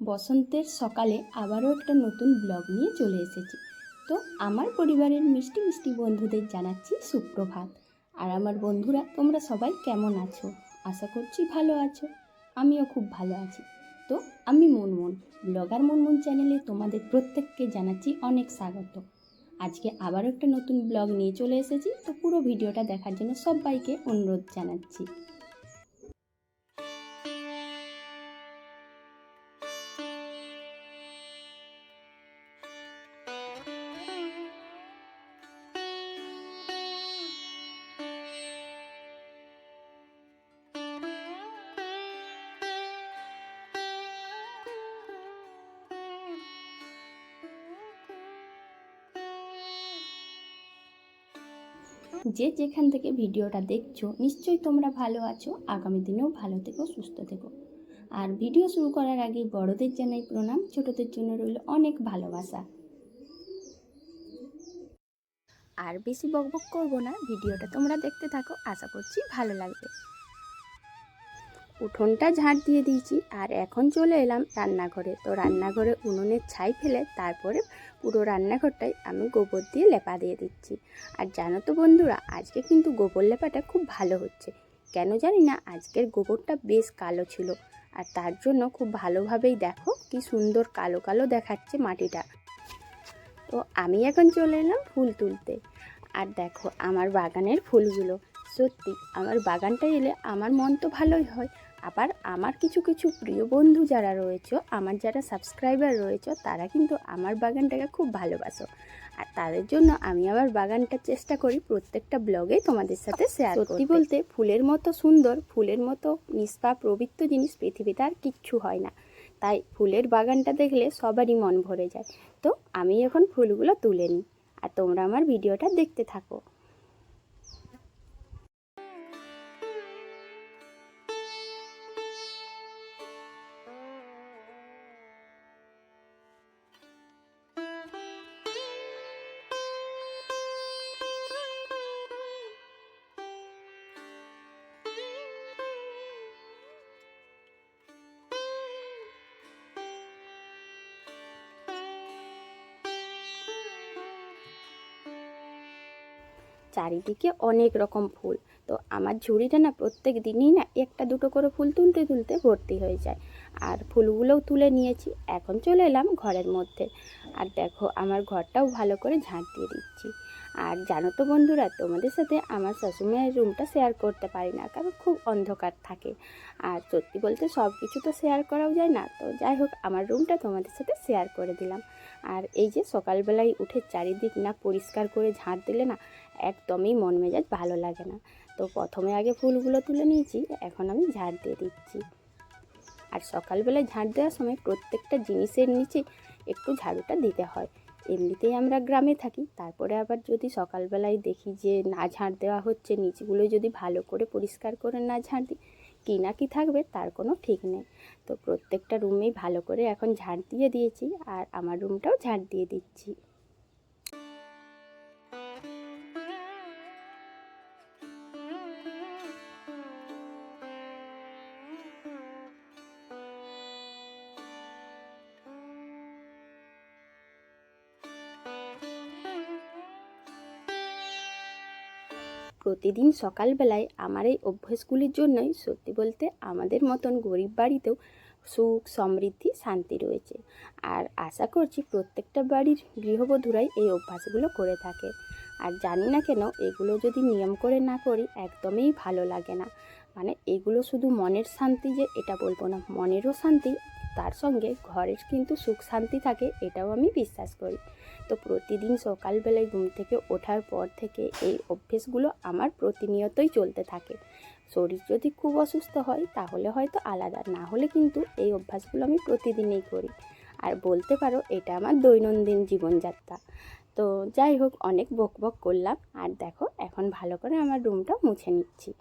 বসন্তের সকালে আবারও একটা নতুন ব্লগ নিয়ে চলে এসেছি। তো আমার পরিবারের মিষ্টি মিষ্টি বন্ধুদের জানাচ্ছি সুপ্রভাত। আর আমার বন্ধুরা, তোমরা সবাই কেমন আছো? আশা করছি ভালো আছো। আমিও খুব ভালো আছি। তো আমি মুনমুন, ব্লগার মুনমুন চ্যানেলে তোমাদের প্রত্যেককে জানাচ্ছি অনেক স্বাগত। আজকে আবারও একটা নতুন ব্লগ নিয়ে চলে এসেছি। তো পুরো ভিডিওটা দেখার জন্য সবাইকে অনুরোধ জানাচ্ছি। যে যেখান থেকে ভিডিওটা দেখছো, নিশ্চয়ই তোমরা ভালো আছো। আগামী দিনেও ভালো থেকো, সুস্থ থেকো। আর ভিডিও শুরু করার আগে বড়দের জানাই প্রণাম, ছোটদের জন্য রইল অনেক ভালোবাসা। আর বেশি বকবক করবো না, ভিডিওটা তোমরা দেখতে থাকো, আশা করছি ভালো লাগবে। উঠোনটা ঝাড় দিয়ে দিয়েছি আর এখন চলে এলাম রান্নাঘরে। তো রান্নাঘরে উনুনের ছাই ফেলে তারপরে পুরো রান্নাঘরটাই আমি গোবর দিয়ে লেপা দিয়ে দিচ্ছি। আর জানো তো বন্ধুরা, আজকে কিন্তু গোবর লেপাটা খুব ভালো হচ্ছে। কেন জানি না, আজকের গোবরটা বেশ কালো ছিল। আর তার জন্য খুব ভালোভাবেই দেখো কি সুন্দর কালো কালো দেখাচ্ছে মাটিটা। তো আমি এখন চলে এলাম ফুল তুলতে। আর দেখো আমার বাগানের ফুলগুলো, সত্যি আমার বাগানটা এলে আমার মন তো ভালোই হয়। আবার আমার কিছু কিছু প্রিয় বন্ধু যারা রয়েছে, আমার যারা সাবস্ক্রাইবার রয়েছে, তারা কিন্তু আমার বাগানটাকে খুব ভালোবাসো। আর তাদের জন্য আমি আবার বাগানটা চেষ্টা করি প্রত্যেকটা ব্লগে তোমাদের সাথে শেয়ার করতে। সত্যি বলতে, ফুলের মতো সুন্দর, ফুলের মতো নিষ্পাপ পবিত্র জিনিস পৃথিবীতে আর কিচ্ছু হয় না। তাই ফুলের বাগানটা দেখলে সবারই মন ভরে যায়। তো আমি এখন ফুলগুলো তুলে নিই আর তোমরা আমার ভিডিওটা দেখতে থাকো। চারিদিকে অনেক রকম ফুল। তো আমার ঝুড়িটা না প্রত্যেক দিনই না একটা দুটো করে ফুল তুলতে তুলতে ভর্তি হয়ে যায়। আর ফুলগুলোও তুলে নিয়েছি, এখন চলে এলাম ঘরের মধ্যে। আর দেখো আমার ঘরটাও ভালো করে ঝাঁট দিয়ে দিচ্ছি। আর জানো তো বন্ধুরা, তোমাদের সাথে আমার শাশুড়িমায়ের রুমটা শেয়ার করতে পারি না, কারণ খুব অন্ধকার থাকে। আর সত্যি বলতে সব কিছু তো শেয়ার করাও যায় না। তো যাই হোক, আমার রুমটা তোমাদের সাথে শেয়ার করে দিলাম। আর এই যে সকালবেলায় উঠে চারিদিক না পরিষ্কার করে ঝাঁট দিলে না একদমই মন মেজাজ ভালো লাগে না। তো প্রথমে আগে ফুলগুলো তুলে নিয়েছি, এখন আমি ঝাড় দিয়ে দিচ্ছি। আর সকালবেলায় ঝাড় দেওয়ার সময় প্রত্যেকটা জিনিসের নিচে একটু ঝাড়ুটা দিতে হয়। এমনিতেই আমরা গ্রামে থাকি, তারপরে আবার যদি সকালবেলায় দেখি যে না ঝাড় দেওয়া হচ্ছে, নিচগুলো যদি ভালো করে পরিষ্কার করে না ঝাড় দিই, কী না কী থাকবে তার কোনো ঠিক নেই। তো প্রত্যেকটা রুমেই ভালো করে এখন ঝাড় দিয়ে দিয়েছি, আর আমার রুমটাও ঝাড় দিয়ে দিচ্ছি। প্রতিদিন সকালবেলায় আমার এই অভ্যাসগুলির জন্যই সত্যি বলতে আমাদের মতন গরিব বাড়িতেও সুখ, সমৃদ্ধি, শান্তি রয়েছে। আর আশা করছি প্রত্যেকটা বাড়ির গৃহবধূরাই এই অভ্যাসগুলো করে থাকে। আর জানি না কেন, এগুলো যদি নিয়ম করে না করি একদমই ভালো লাগে না। মানে এগুলো শুধু মনের শান্তি যে এটা বলবো না, মনেরও শান্তি, তার সঙ্গে ঘরের কিন্তু সুখ শান্তি থাকে, এটাও আমি বিশ্বাস করি। তো প্রতিদিন সকালবেলায় ঘুম থেকে ওঠার পর থেকে এই অভ্যেসগুলো আমার প্রতিনিয়তই চলতে থাকে। শরীর যদি খুব অসুস্থ হয় তাহলে হয়তো আলাদা, না হলে কিন্তু এই অভ্যাসগুলো আমি প্রতিদিনই করি। আর বলতে পারো এটা আমার দৈনন্দিন জীবনযাত্রা। তো যাই হোক, অনেক বকবক করলাম। আর দেখো এখন ভালো করে আমার রুমটা মুছে নিচ্ছি।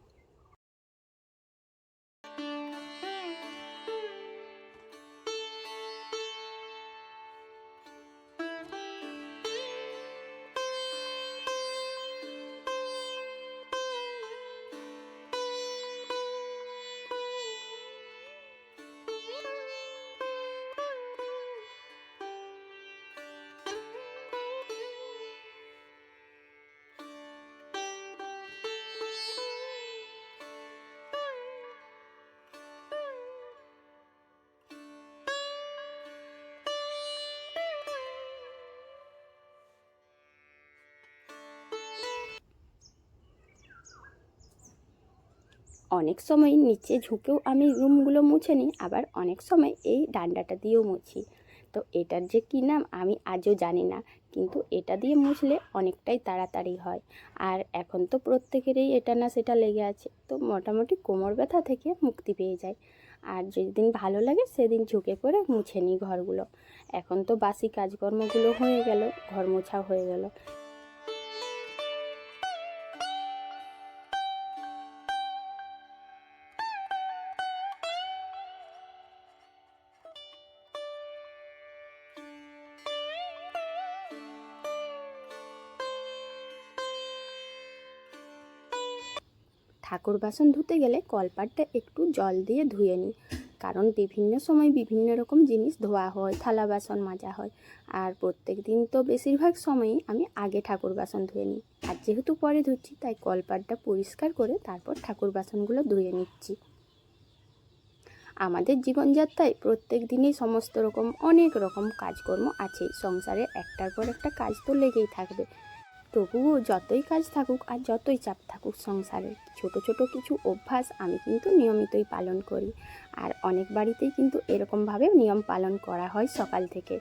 অনেক সময় নিচে ঝুঁকেও আমি রুমগুলো মুছে নিই, আবার অনেক সময় এই ডান্ডাটা দিয়েও মুছি। তো এটার যে কী নাম আমি আজও জানি না, কিন্তু এটা দিয়ে মুছলে অনেকটাই তাড়াতাড়ি হয়। আর এখন তো প্রত্যেকেরই এটা না সেটা লেগে আছে, তো মোটামুটি কোমর ব্যথা থেকে মুক্তি পেয়ে যায়। আর যেদিন ভালো লাগে সেদিন ঝুঁকে করে মুছে নিই ঘরগুলো। এখন তো বাসি কাজকর্মগুলো হয়ে গেল, ঘর মোছা হয়ে গেল। ঠাকুর বাসন ধুতে গেলে কলপাটটা একটু জল দিয়ে ধুয়ে নিই, কারণ বিভিন্ন সময় বিভিন্ন রকম জিনিস ধোয়া হয়, থালা বাসন মাজা হয়। আর প্রত্যেক দিন তো বেশিরভাগ সময়ই আমি আগে ঠাকুর বাসন ধুয়ে নিই, আর যেহেতু পরে ধুচ্ছি তাই কলপাটটা পরিষ্কার করে তারপর ঠাকুর বাসনগুলো ধুয়ে নিচ্ছি। আমাদের জীবনযাত্রায় প্রত্যেক দিনই সমস্ত রকম অনেক রকম কাজকর্ম আছেই, সংসারে একটার পর একটা কাজ তো লেগেই থাকবে। তবুও যতই কাজ থাকুক আর যতই চাপ থাকুক সংসারে, ছোট ছোট কিছু অভ্যাস আমি কিন্তু নিয়মিতই পালন করি। আর অনেক বাড়িতেই কিন্তু এরকমভাবে নিয়ম পালন করা হয় সকাল থেকে।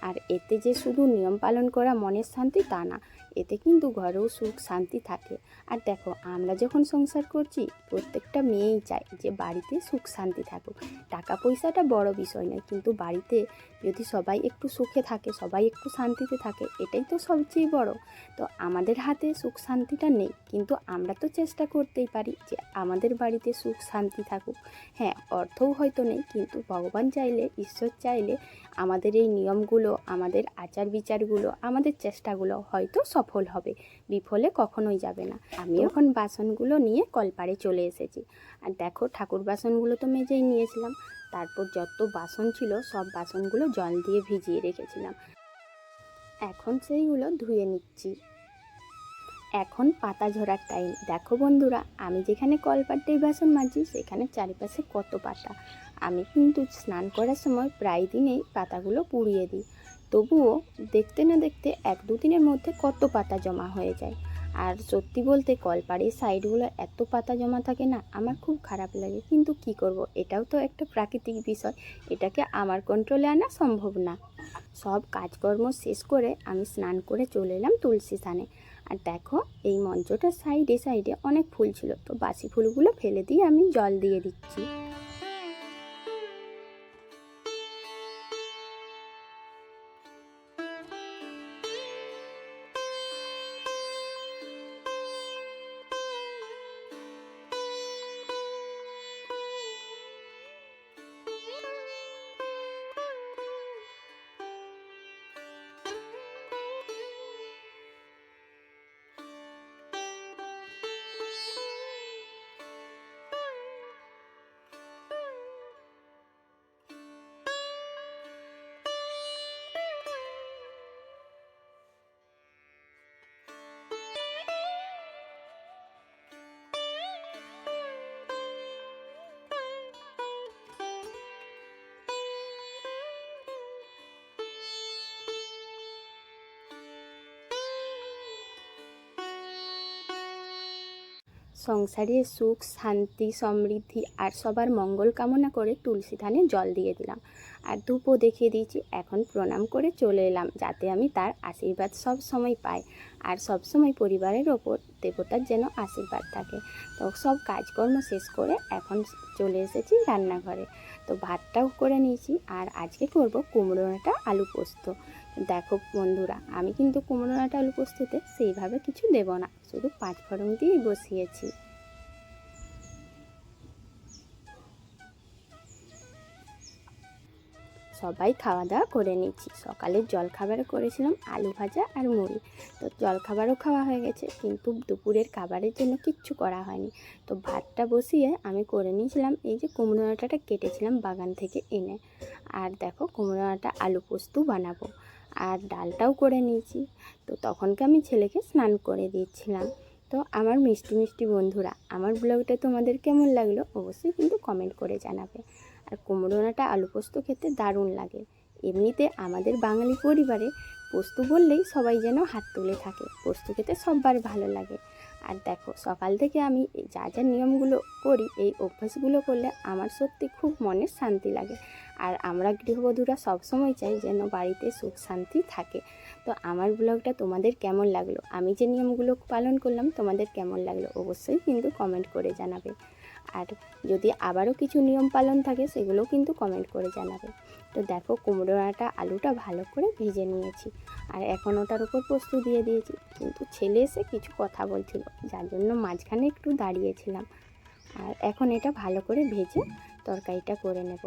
আর এতে যে শুধু নিয়ম পালন করা মনের শান্তি তা না, এতে কিন্তু ঘরেও সুখ শান্তি থাকে। আর দেখো, আমরা যখন সংসার করছি প্রত্যেকটা মেয়েই চায় যে বাড়িতে সুখ শান্তি থাকুক। টাকা পয়সাটা বড় বিষয় নয়, কিন্তু বাড়িতে যদি সবাই একটু সুখে থাকে, সবাই একটু শান্তিতে থাকে, এটাই তো সবচেয়ে বড়। তো আমাদের হাতে সুখ শান্তিটা নেই, কিন্তু আমরা তো চেষ্টা করতেই পারি যে আমাদের বাড়িতে সুখ শান্তি থাকুক। হ্যাঁ, অর্থও হয়তো নেই, কিন্তু ভগবান চাইলে, ঈশ্বর চাইলে আমাদের এই নিয়মগুলো, আমাদের আচার বিচারগুলো, আমাদের চেষ্টাগুলো হয়তো সফল হবে, বিফলে কখনোই যাবে না। আমি এখন বাসনগুলো নিয়ে কলপাড়ে চলে এসেছি। আর দেখো, ঠাকুর বাসনগুলো তো মেজেই নিয়েছিলাম, তারপর যত বাসন ছিল সব বাসনগুলো জল দিয়ে ভিজিয়ে রেখেছিলাম। এখন সেইগুলো ধুয়ে নিচ্ছি। এখন পাতা ঝরার টাইম। দেখো বন্ধুরা, আমি যেখানে কলপাড়ের বাসন মাজি সেখানে চারিপাশে কত পাতা। আমি কিন্তু স্নান করার সময় প্রায় দিনেই পাতাগুলো পুড়িয়ে দিই, তবুও দেখতে না দেখতে 1-2 দিনের মধ্যে কত পাতা জমা হয়ে যায়। আর সত্যি বলতে কলপাড়ের সাইডগুলো এত পাতা জমা থাকে না, আমার খুব খারাপ লাগে, কিন্তু কি করব, এটাও তো একটা প্রাকৃতিক বিষয়, এটাকে আমার কন্ট্রোলে আনা সম্ভব না। সব কাজকর্ম শেষ করে আমি স্নান করে চলে এলাম তুলসী স্থানে। আর দেখো, এই মঞ্চটার সাইডে সাইডে অনেক ফুল ছিল, তো বাসি ফুলগুলো ফেলে দিয়ে আমি জল দিয়ে দিচ্ছি। সংসারে সুখ শান্তি সমৃদ্ধি আর সবার মঙ্গল কামনা করে তুলসী ধানে জল দিয়ে দিলাম, আর ধূপও দেখিয়ে দিয়েছি। এখন প্রণাম করে চলে এলাম, যাতে আমি তার আশীর্বাদ সব সময় পাই, আর সব সময় পরিবারের ওপর দেবতার যেন আশীর্বাদ থাকে। তো সব কাজকর্ম শেষ করে এখন চলে এসেছি রান্নাঘরে। তো ভাতটাও করে নিয়েছি, আর আজকে করব কুমড়ো ডাঁটা আলু পোস্ত। দেখো বন্ধুরা, আমি কিন্তু কুমড়ো ডাঁটা আলু পোস্ততে সেইভাবে কিছু দেব না, শুধু 5 ফোড়ন দিয়েই বসিয়েছি। সবাই খাওয়া দাওয়া করে নিচ্ছি। সকালের জলখাবারে করেছিলাম আলু ভাজা আর মুড়ি, তো জলখাবারও খাওয়া হয়ে গেছে, কিন্তু দুপুরের খাবারের জন্য কিচ্ছু করা হয়নি। তো ভাতটা বসিয়ে আমি করে নিয়েছিলাম এই যে কুমড়ো ডাঁটাটা কেটেছিলাম বাগান থেকে এনে। আর দেখো, কুমড়ো ডাঁটা আলু পোস্ত বানাবো, আর ডালটাও করে নিয়েছি। তো তখনকে আমি ছেলেকে স্নান করে দিচ্ছিলাম। তো আমার মিষ্টি মিষ্টি বন্ধুরা, আমার ব্লগটা তোমাদের কেমন লাগলো অবশ্যই কিন্তু কমেন্ট করে জানাবে। আর কুমড়ো ডাঁটা আলু পোস্ত খেতে দারুণ লাগে। এমনিতে আমাদের বাঙালি পরিবারে পোস্ত বললেই সবাই যেন হাত তুলে থাকে, পোস্ত খেতে সবার ভালো লাগে। আর দেখো সকাল থেকে আমি এই যা যা নিয়মগুলো করি, এই অভ্যাসগুলো করলে আমার সত্যি খুব মনের শান্তি লাগে। আর আমরা গৃহবধূরা সবসময় চাই যেন বাড়িতে সুখ শান্তি থাকে। তো আমার ব্লগটা তোমাদের কেমন লাগলো, আমি যে নিয়মগুলো পালন করলাম তোমাদের কেমন লাগলো অবশ্যই কিন্তু কমেন্ট করে জানাবে। আর যদি আবারও কিছু নিয়ম পালন থাকে সেগুলোও কিন্তু কমেন্ট করে জানাবে। তো দেখো কুমড়ো ডাঁটা আলুটা ভালো করে ভেজে নিয়েছি, আর এখন ওটার উপর পোস্ত দিয়ে দিয়েছি। কিন্তু ছেলে এসে কিছু কথা বলছিল, যার জন্য মাঝখানে একটু দাঁড়িয়েছিলাম। আর এখন এটা ভালো করে ভেজে তরকারিটা করে নেব।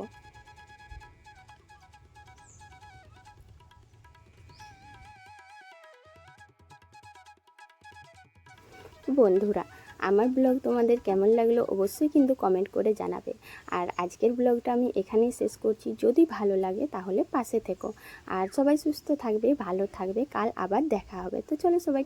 বন্ধুরা, আমার ব্লগ তোমাদের কেমন লাগলো অবশ্যই কিন্তু কমেন্ট করে জানাবে। আর আজকের ব্লগটা আমি এখানেই শেষ করছি। যদি ভালো লাগে তাহলে পাশে থেকো। আর সবাই সুস্থ থাকবে, ভালো থাকবে, কাল আবার দেখা হবে। তো চলো সবাই